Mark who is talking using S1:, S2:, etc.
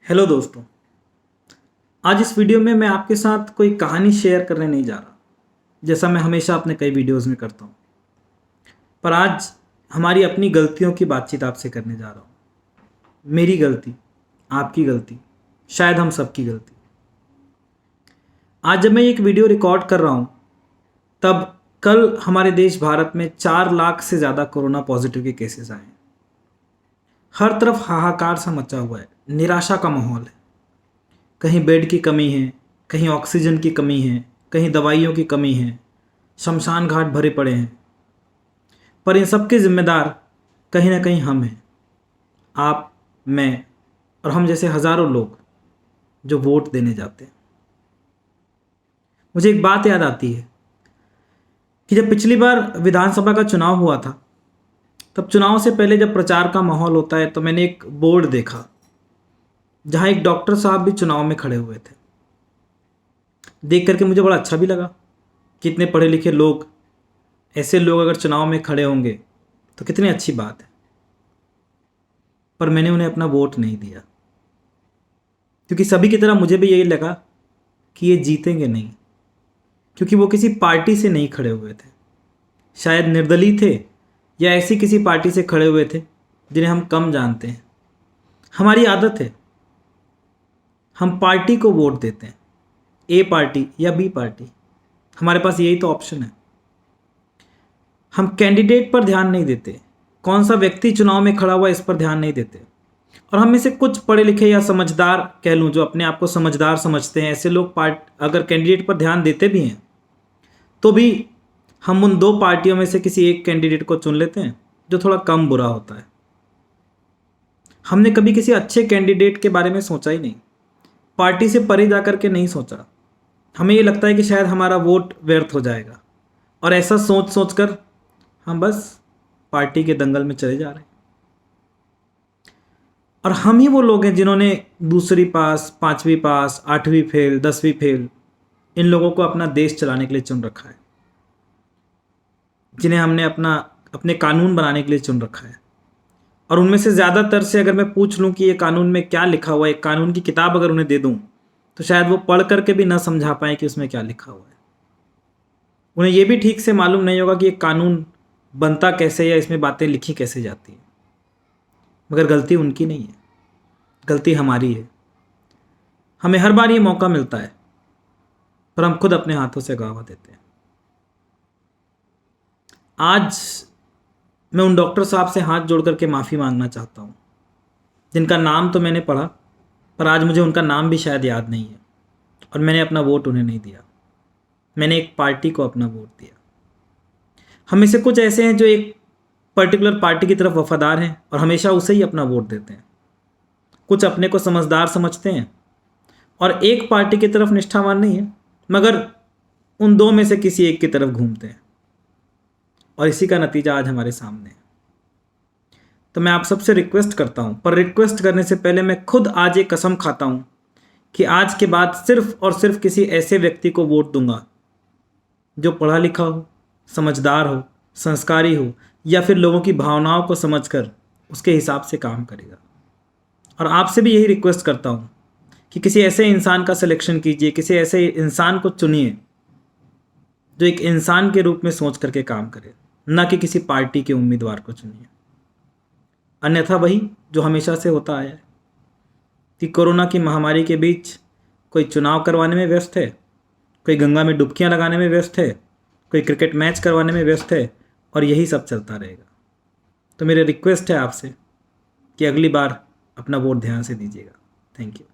S1: Hello दोस्तों। आज इस वीडियो में मैं आपके साथ कोई कहानी शेयर करने नहीं जा रहा, जैसा मैं हमेशा अपने कई वीडियोस में करता हूँ। पर आज हमारी अपनी गलतियों की बातचीत आपसे करने जा रहा हूँ। मेरी गलती, आपकी गलती, शायद हम सबकी गलती। आज जब मैं एक वीडियो रिकॉर्ड कर रहा हूँ, तब कल हमारे देश भारत में 4 लाख से ज़्यादा कोरोना पॉजिटिव के केसेस आए हैं। हर तरफ हाहाकार सा मचा हुआ है, निराशा का माहौल है। कहीं बेड की कमी है, कहीं ऑक्सीजन की कमी है, कहीं दवाइयों की कमी है, शमशान घाट भरे पड़े हैं। पर इन सब के जिम्मेदार कहीं ना कहीं हम हैं, आप, मैं और हम जैसे हज़ारों लोग जो वोट देने जाते हैं। मुझे एक बात याद आती है कि जब पिछली बार विधानसभा का चुनाव हुआ था, तब चुनाव से पहले जब प्रचार का माहौल होता है तो मैंने एक बोर्ड देखा जहाँ एक डॉक्टर साहब भी चुनाव में खड़े हुए थे। देख करके मुझे बड़ा अच्छा भी लगा कि इतने पढ़े लिखे लोग, ऐसे लोग अगर चुनाव में खड़े होंगे तो कितनी अच्छी बात है। पर मैंने उन्हें अपना वोट नहीं दिया, क्योंकि सभी की तरह मुझे भी यही लगा कि ये जीतेंगे नहीं, क्योंकि वो किसी पार्टी से नहीं खड़े हुए थे। शायद निर्दलीय थे या ऐसी किसी पार्टी से खड़े हुए थे जिन्हें हम कम जानते हैं। हमारी आदत है, हम पार्टी को वोट देते हैं, ए पार्टी या बी पार्टी, हमारे पास यही तो ऑप्शन है। हम कैंडिडेट पर ध्यान नहीं देते, कौन सा व्यक्ति चुनाव में खड़ा हुआ इस पर ध्यान नहीं देते। और हम में से कुछ पढ़े लिखे या समझदार कह लूँ, जो अपने आप को समझदार समझते हैं, ऐसे लोग अगर कैंडिडेट पर ध्यान देते भी हैं तो भी हम उन 2 पार्टियों में से किसी एक कैंडिडेट को चुन लेते हैं जो थोड़ा कम बुरा होता है। हमने कभी किसी अच्छे कैंडिडेट के बारे में सोचा ही नहीं, पार्टी से परे जा कर के नहीं सोचा। हमें ये लगता है कि शायद हमारा वोट व्यर्थ हो जाएगा, और ऐसा सोच सोच कर हम बस पार्टी के दंगल में चले जा रहे हैं। और हम ही वो लोग हैं जिन्होंने दूसरी पास, 5वीं पास, 8वीं फेल, 10वीं फेल, इन लोगों को अपना देश चलाने के लिए चुन रखा है, जिन्हें हमने अपने कानून बनाने के लिए चुन रखा है। और उनमें से ज़्यादातर से अगर मैं पूछ लूँ कि ये कानून में क्या लिखा हुआ है, एक कानून की किताब अगर उन्हें दे दूँ, तो शायद वो पढ़ करके भी ना समझा पाए कि उसमें क्या लिखा हुआ है। उन्हें ये भी ठीक से मालूम नहीं होगा कि ये कानून बनता कैसे या इसमें बातें लिखी कैसे जाती हैं। मगर गलती उनकी नहीं है, गलती हमारी है। हमें हर बार ये मौका मिलता है, पर हम खुद अपने हाथों से गवा देते हैं। आज मैं उन डॉक्टर साहब से हाथ जोड़ करके माफ़ी मांगना चाहता हूँ, जिनका नाम तो मैंने पढ़ा, पर आज मुझे उनका नाम भी शायद याद नहीं है, और मैंने अपना वोट उन्हें नहीं दिया। मैंने एक पार्टी को अपना वोट दिया। हम में से कुछ ऐसे हैं जो एक पर्टिकुलर पार्टी की तरफ वफादार हैं और हमेशा उसे ही अपना वोट देते हैं। कुछ अपने को समझदार समझते हैं और एक पार्टी की तरफ निष्ठावान नहीं है, मगर उन 2 में से किसी एक की तरफ घूमते हैं, और इसी का नतीजा आज हमारे सामने है। तो मैं आप सबसे रिक्वेस्ट करता हूँ, पर रिक्वेस्ट करने से पहले मैं खुद आज एक कसम खाता हूँ कि आज के बाद सिर्फ और सिर्फ किसी ऐसे व्यक्ति को वोट दूंगा जो पढ़ा लिखा हो, समझदार हो, संस्कारी हो, या फिर लोगों की भावनाओं को समझकर उसके हिसाब से काम करेगा। और आपसे भी यही रिक्वेस्ट करता हूँ कि किसी ऐसे इंसान का सिलेक्शन कीजिए, किसी ऐसे इंसान को चुनिए जो एक इंसान के रूप में सोच करके काम करे, ना कि किसी पार्टी के उम्मीदवार को चुनिए। अन्यथा वही जो हमेशा से होता आया है कि कोरोना की महामारी के बीच कोई चुनाव करवाने में व्यस्त है, कोई गंगा में डुबकियां लगाने में व्यस्त है, कोई क्रिकेट मैच करवाने में व्यस्त है, और यही सब चलता रहेगा। तो मेरी रिक्वेस्ट है आपसे कि अगली बार अपना वोट ध्यान से दीजिएगा। Thank you.